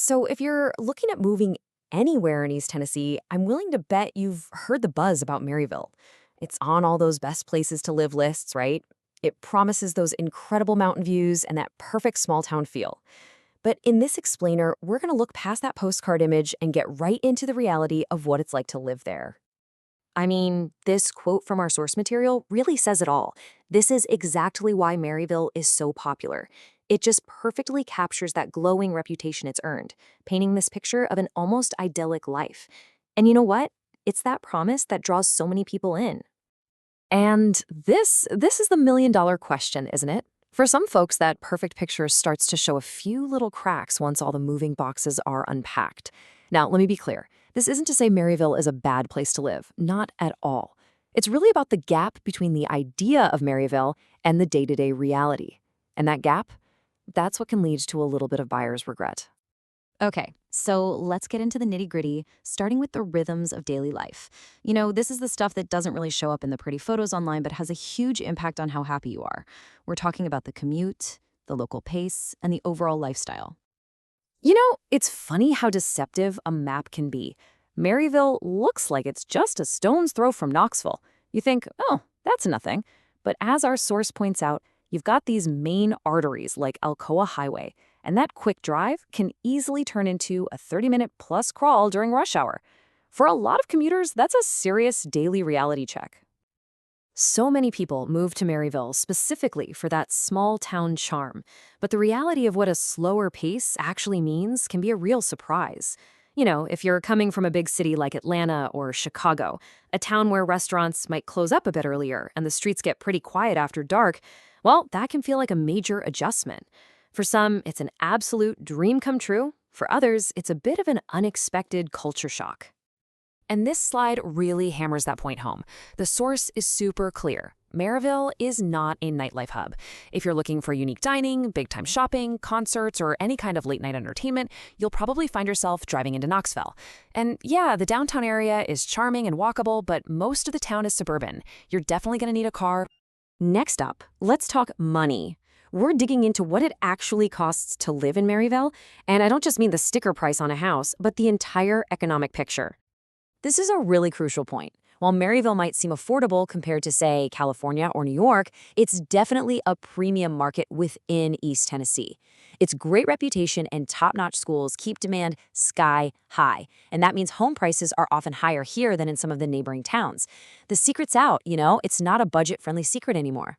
So, if you're looking at moving anywhere in East Tennessee, I'm willing to bet you've heard the buzz about Maryville. It's on all those best places to live lists, right? It promises those incredible mountain views and that perfect small town feel. But in this explainer, we're going to look past that postcard image and get right into the reality of what it's like to live there. I mean, this quote from our source material really says it all. This is exactly why Maryville is so popular. It just perfectly captures that glowing reputation it's earned, painting this picture of an almost idyllic life. And you know what? It's that promise that draws so many people in. And this is the million-dollar question, isn't it? For some folks, that perfect picture starts to show a few little cracks once all the moving boxes are unpacked. Now, let me be clear. This isn't to say Maryville is a bad place to live. Not at all. It's really about the gap between the idea of Maryville and the day-to-day reality. And that gap, that's what can lead to a little bit of buyer's regret. Okay, so let's get into the nitty-gritty, starting with the rhythms of daily life. This is the stuff that doesn't really show up in the pretty photos online, but has a huge impact on how happy you are. We're talking about the commute, the local pace, and the overall lifestyle. It's funny how deceptive a map can be. Maryville looks like it's just a stone's throw from Knoxville. You think, oh, that's nothing. But as our source points out, you've got these main arteries like Alcoa Highway, and that quick drive can easily turn into a 30-minute plus crawl during rush hour. For a lot of commuters, that's a serious daily reality check. So many people move to Maryville specifically for that small town charm, but the reality of what a slower pace actually means can be a real surprise. If you're coming from a big city like Atlanta or Chicago, a town where restaurants might close up a bit earlier and the streets get pretty quiet after dark, well, that can feel like a major adjustment. For some, it's an absolute dream come true. For others, it's a bit of an unexpected culture shock. And this slide really hammers that point home. The source is super clear. Maryville is not a nightlife hub. If you're looking for unique dining, big-time shopping, concerts, or any kind of late-night entertainment, you'll probably find yourself driving into Knoxville. And yeah, the downtown area is charming and walkable, but most of the town is suburban. You're definitely going to need a car. Next up, let's talk money. We're digging into what it actually costs to live in Maryville, and I don't just mean the sticker price on a house, but the entire economic picture. This is a really crucial point. While Maryville might seem affordable compared to, say, California or New York, it's definitely a premium market within East Tennessee. Its great reputation and top-notch schools keep demand sky high, and that means home prices are often higher here than in some of the neighboring towns. The secret's out, it's not a budget-friendly secret anymore.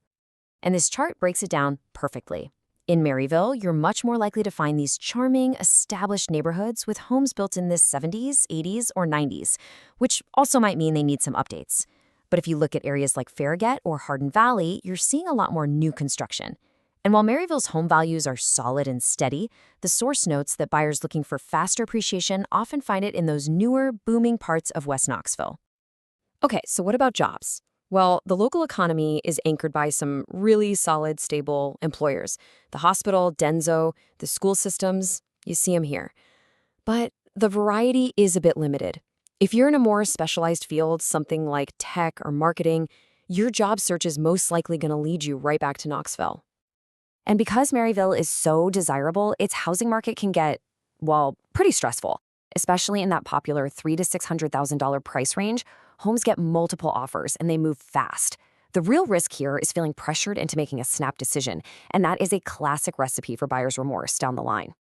And this chart breaks it down perfectly. In Maryville, you're much more likely to find these charming, established neighborhoods with homes built in the 70s, 80s, or 90s, which also might mean they need some updates. But if you look at areas like Farragut or Hardin Valley, you're seeing a lot more new construction. And while Maryville's home values are solid and steady, the source notes that buyers looking for faster appreciation often find it in those newer, booming parts of West Knoxville. Okay, so what about jobs? Well, the local economy is anchored by some really solid, stable employers. The hospital, Denso, the school systems, you see them here. But the variety is a bit limited. If you're in a more specialized field, something like tech or marketing, your job search is most likely going to lead you right back to Knoxville. And because Maryville is so desirable, its housing market can get, well, pretty stressful. Especially in that popular $300,000 to $600,000 price range, homes get multiple offers and they move fast. The real risk here is feeling pressured into making a snap decision, and that is a classic recipe for buyer's remorse down the line.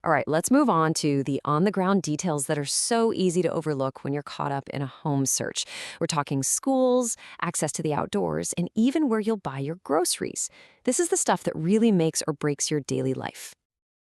All right, let's move on to the on-the-ground details that are so easy to overlook when you're caught up in a home search. We're talking schools, access to the outdoors, and even where you'll buy your groceries. This is the stuff that really makes or breaks your daily life.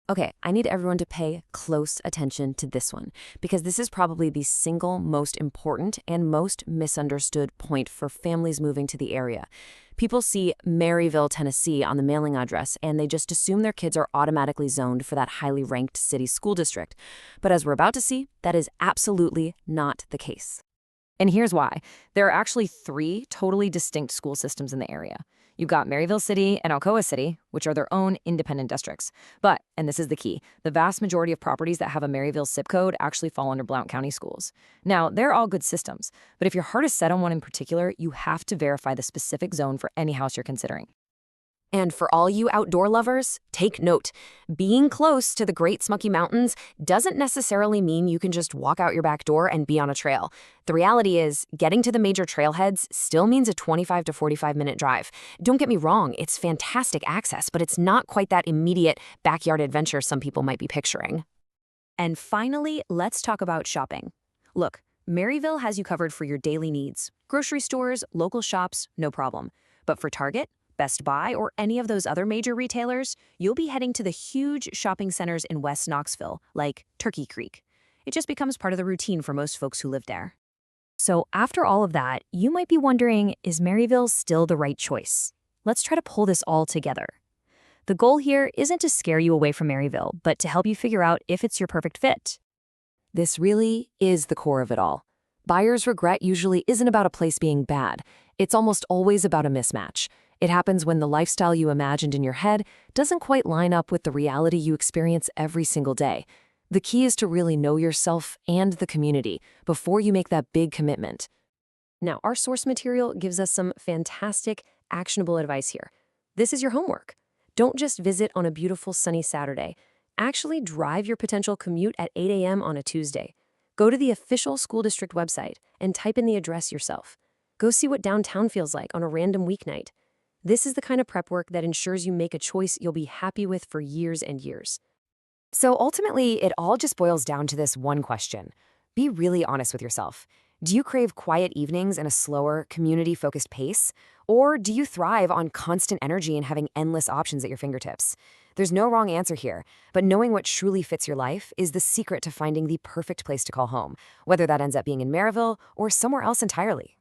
Okay, I need everyone to pay close attention to this one, because this is probably the single most important and most misunderstood point for families moving to the area. People see Maryville, Tennessee on the mailing address, and they just assume their kids are automatically zoned for that highly ranked city school district. But as we're about to see, that is absolutely not the case. And here's why. There are actually 3 totally distinct school systems in the area. You've got Maryville City and Alcoa City, which are their own independent districts. But, and this is the key, the vast majority of properties that have a Maryville zip code actually fall under Blount County schools. Now, they're all good systems, but if your heart is set on one in particular, you have to verify the specific zone for any house you're considering. And for all you outdoor lovers, take note. Being close to the Great Smoky Mountains doesn't necessarily mean you can just walk out your back door and be on a trail. The reality is, getting to the major trailheads still means a 25 to 45-minute drive. Don't get me wrong, it's fantastic access, but it's not quite that immediate backyard adventure some people might be picturing. And finally, let's talk about shopping. Look, Maryville has you covered for your daily needs. Grocery stores, local shops, no problem. But for Target, Best Buy, or any of those other major retailers, you'll be heading to the huge shopping centers in West Knoxville, like Turkey Creek. It just becomes part of the routine for most folks who live there. So after all of that, you might be wondering, is Maryville still the right choice? Let's try to pull this all together. The goal here isn't to scare you away from Maryville, but to help you figure out if it's your perfect fit. This really is the core of it all. Buyer's regret usually isn't about a place being bad. It's almost always about a mismatch. It happens when the lifestyle you imagined in your head doesn't quite line up with the reality you experience every single day. The key is to really know yourself and the community before you make that big commitment. Now, our source material gives us some fantastic, actionable advice here. This is your homework. Don't just visit on a beautiful sunny Saturday. Actually drive your potential commute at 8 a.m. on a Tuesday. Go to the official school district website and type in the address yourself. Go see what downtown feels like on a random weeknight. This is the kind of prep work that ensures you make a choice you'll be happy with for years and years. So ultimately, it all just boils down to this one question. Be really honest with yourself. Do you crave quiet evenings and a slower, community-focused pace? Or do you thrive on constant energy and having endless options at your fingertips? There's no wrong answer here, but knowing what truly fits your life is the secret to finding the perfect place to call home, whether that ends up being in Maryville or somewhere else entirely.